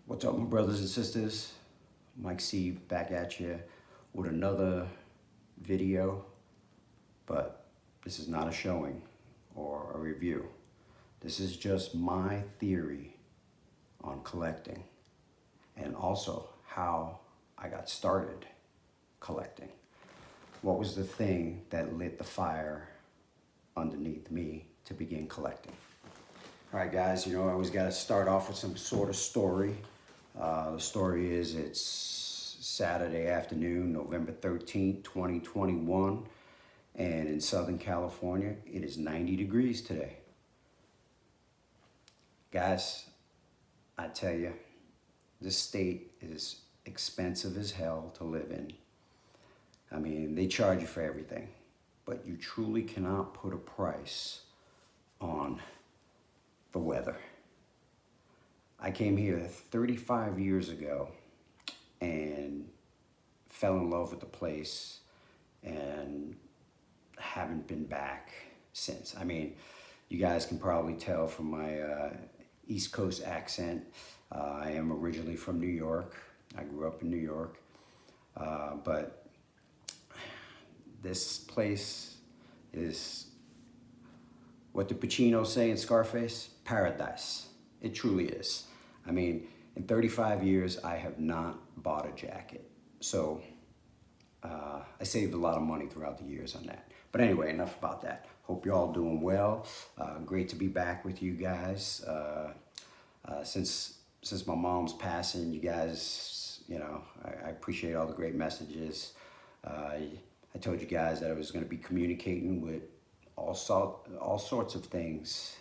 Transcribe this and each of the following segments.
What's up, my brothers and sisters? Mike C back at you with another video, but this is not a showing or a review. This is just my theory on collecting and also how I got started collecting. What was the thing that lit the fire underneath me to begin collecting? All right, guys, I always got to start off with some sort of story. The story is it's Saturday afternoon, November 13th, 2021, and in Southern California, it is 90 degrees today. Guys, I tell you, this state is expensive as hell to live in. I mean, they charge you for everything, but you truly cannot put a price on the weather. I came here 35 years ago and fell in love with the place and haven't been back since. I mean, you guys can probably tell from my East Coast accent. I am originally from New York. I grew up in New York. But this place is what did Pacino say in Scarface? Paradise. It truly is. I mean, in 35 years, I have not bought a jacket. So I saved a lot of money throughout the years on that. But anyway, enough about that. Hope you're all doing well. Great to be back with you guys. Since my mom's passing, you guys, I appreciate all the great messages. I told you guys that I was going to be communicating with all sorts of things.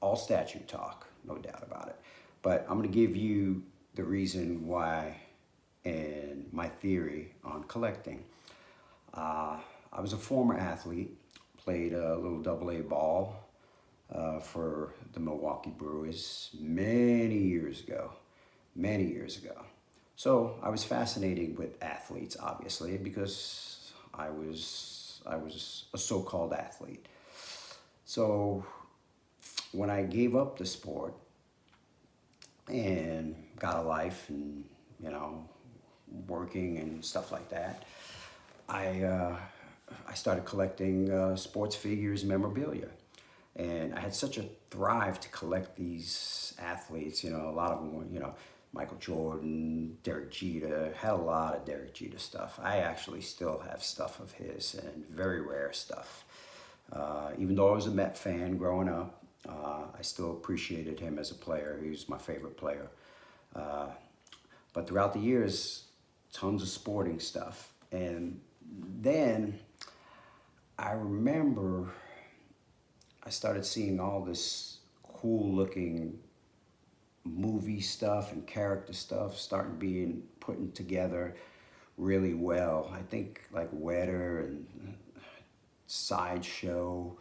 All statute talk, no doubt about it. But I'm going to give you the reason why and my theory on collecting. I was a former athlete, played a little AA ball for the Milwaukee Brewers many years ago. So I was fascinated with athletes, obviously, because I was a so-called athlete. So when I gave up the sport and got a life and, working and stuff like that, I started collecting sports figures and memorabilia. And I had such a drive to collect these athletes. A lot of them were, Michael Jordan, Derek Jeter, had a lot of Derek Jeter stuff. I actually still have stuff of his, and very rare stuff. Even though I was a Met fan growing up, I still appreciated him as a player. He was my favorite player. But throughout the years, tons of sporting stuff. And then I remember I started seeing all this cool looking movie stuff and character stuff starting being put together really well. I think like Wetter and Sideshow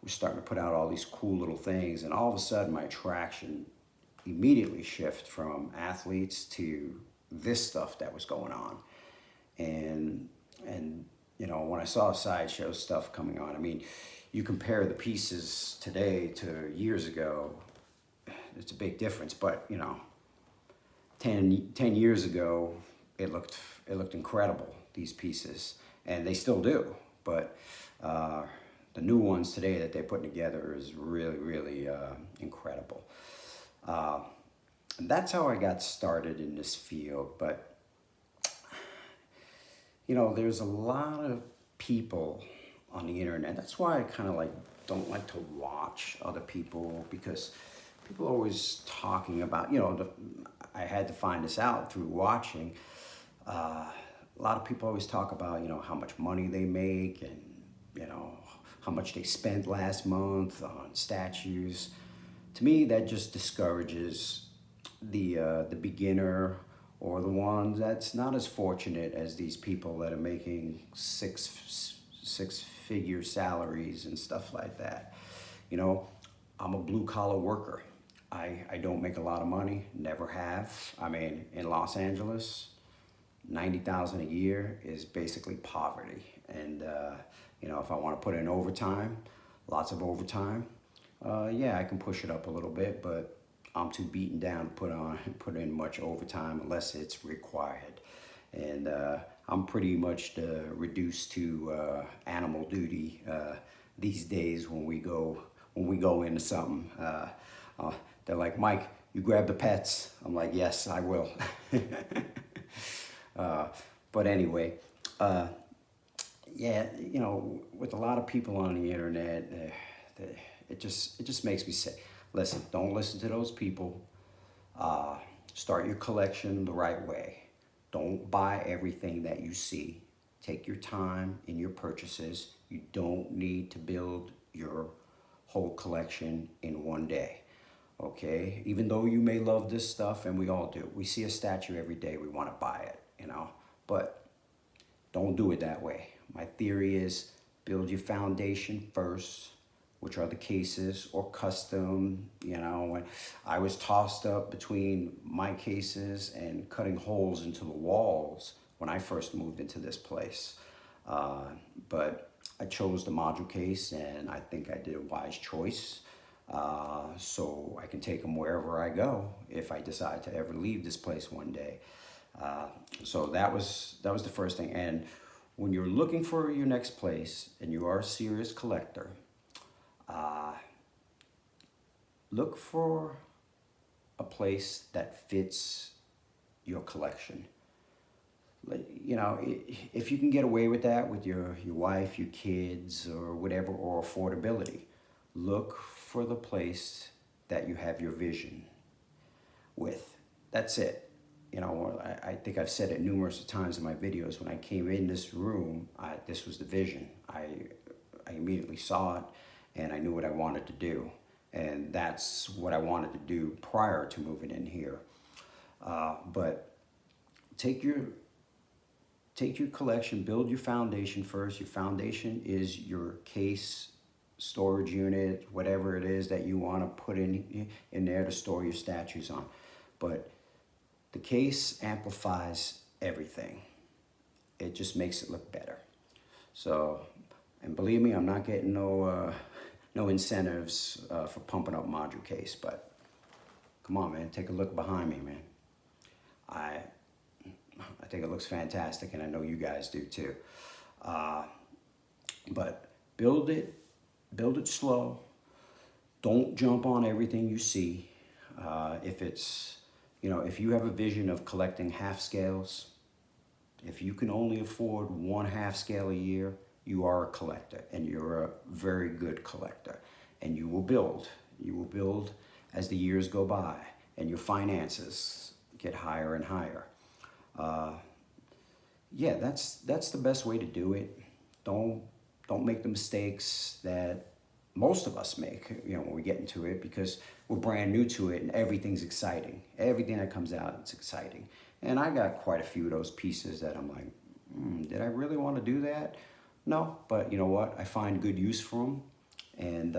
were starting to put out all these cool little things, and all of a sudden my attraction immediately shift from athletes to this stuff that was going on. And when I saw Sideshow stuff coming on, I mean, you compare the pieces today to years ago, it's a big difference. But 10 years ago, it looked incredible, these pieces, and they still do. But the new ones today that they're putting together is really incredible. And that's how I got started in this field. But there's a lot of people on the internet. That's why I kind of don't like to watch other people, because people are always talking about, I had to find this out through watching. A lot of people always talk about, how much money they make and, how much they spent last month on statues. To me, that just discourages the beginner or the one that's not as fortunate as these people that are making six-figure salaries and stuff like that. I'm a blue-collar worker. I don't make a lot of money, never have. I mean, in Los Angeles, $90,000 a year is basically poverty. And if I want to put in overtime, lots of overtime, yeah, I can push it up a little bit, but I'm too beaten down to put in much overtime unless it's required. And I'm pretty much reduced to animal duty these days when we go into something. They're like, Mike, you grab the pets. I'm like, yes, I will. uh, but anyway, yeah, you know, with a lot of people on the internet, it just makes me say, listen, don't listen to those people. Uh, Start your collection the right way. Don't buy everything that you see. Take your time in your purchases. You don't need to build your whole collection in one day. Okay? Even though you may love this stuff, and we all do. We see a statue every day, we want to buy it, you know? But don't do it that way. My theory is build your foundation first, which are the cases or custom. You know, when I was tossed up between my cases and cutting holes into the walls when I first moved into this place. But I chose the module case, and I think I did a wise choice. So I can take them wherever I go if I decide to ever leave this place one day. So that was the first thing. And when you're looking for your next place and you are a serious collector, look for a place that fits your collection. You know, if you can get away with that with your wife, your kids, or whatever, or affordability, look for the place that you have your vision with. That's it. You know, I think I've said it numerous times in my videos. When I came in this room, this was the vision. I immediately saw it, and I knew what I wanted to do. And that's what I wanted to do prior to moving in here. But take your collection, build your foundation first. Your foundation is your case, storage unit, whatever it is that you want to put in there to store your statues on. But the case amplifies everything. It just makes it look better. So, and believe me, I'm not getting no incentives for pumping up module case, but come on, man, take a look behind me, man. I think it looks fantastic, and I know you guys do too. But build it slow. Don't jump on everything you see. If it's, you know, if you have a vision of collecting half scales, if you can only afford 1 half scale a year, you are a collector, and you're a very good collector. And you will build. You will build as the years go by, and your finances get higher and higher. Yeah, that's the best way to do it. Don't make the mistakes that most of us make, you know, when we get into it, because we're brand new to it and everything's exciting. Everything that comes out, it's exciting. And I got quite a few of those pieces that I'm like, did I really want to do that? No, but you know what? I find good use for them, and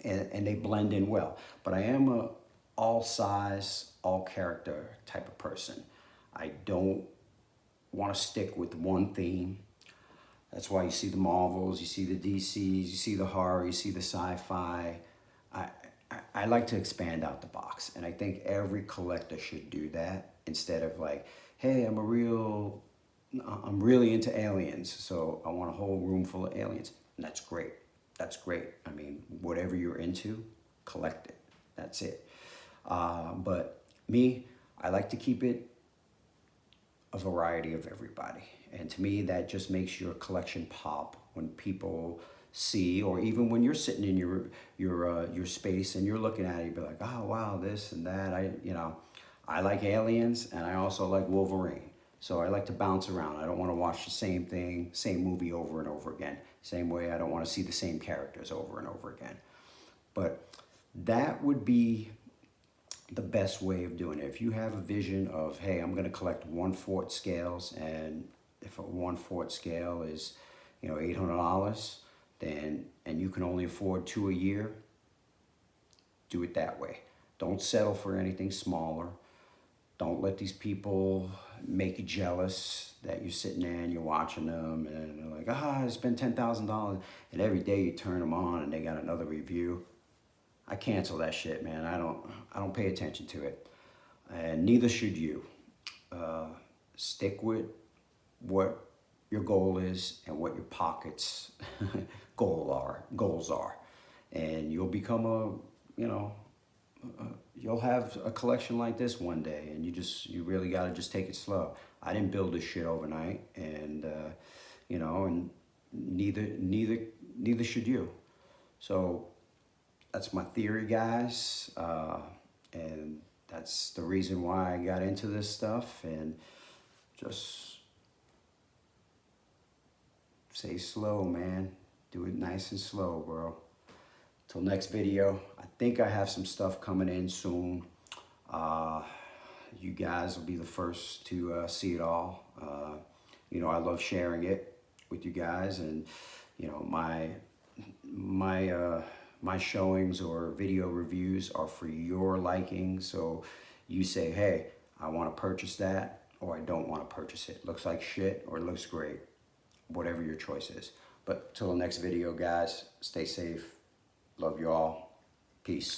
they blend in well. But I am a all size, all character type of person. I don't want to stick with one theme. That's why you see the Marvels, you see the DCs, you see the horror, you see the sci-fi. I like to expand out the box, and I think every collector should do that, instead of like, hey, I'm really into aliens, so I want a whole room full of aliens. And that's great. That's great. I mean, whatever you're into, collect it. That's it. But me, I like to keep it a variety of everybody. And to me, that just makes your collection pop when people see, or even when you're sitting in your space and you're looking at it, you'd be like, oh wow, this and that. I like aliens, and I also like Wolverine. So I like to bounce around. I don't want to watch the same thing, same movie over and over again. Same way I don't want to see the same characters over and over again. But that would be the best way of doing it. If you have a vision of, hey, I'm going to collect 1/4 scales, and if a 1/4 scale is, you know, $800, then, and you can only afford 2 a year, do it that way. Don't settle for anything smaller. Don't let these people make you jealous that you're sitting there and you're watching them and they're like, I spent $10,000, and every day you turn them on and they got another review. I cancel that shit, man. I don't pay attention to it, and neither should you. Uh, Stick with what your goal is and what your pockets goals are, and you'll become a, you know, you'll have a collection like this one day, and you really got to just take it slow. I didn't build this shit overnight, and you know, and neither should you. So that's my theory, guys, and that's the reason why I got into this stuff. And just say slow, man. Do it nice and slow, bro. Till next video. I think I have some stuff coming in soon. You guys will be the first to see it all. You know, I love sharing it with you guys, and you know, my showings or video reviews are for your liking. So you say, hey, I want to purchase that, or I don't want to purchase it. Looks like shit or it looks great. Whatever your choice is. But till the next video, guys, stay safe. Love you all. Peace.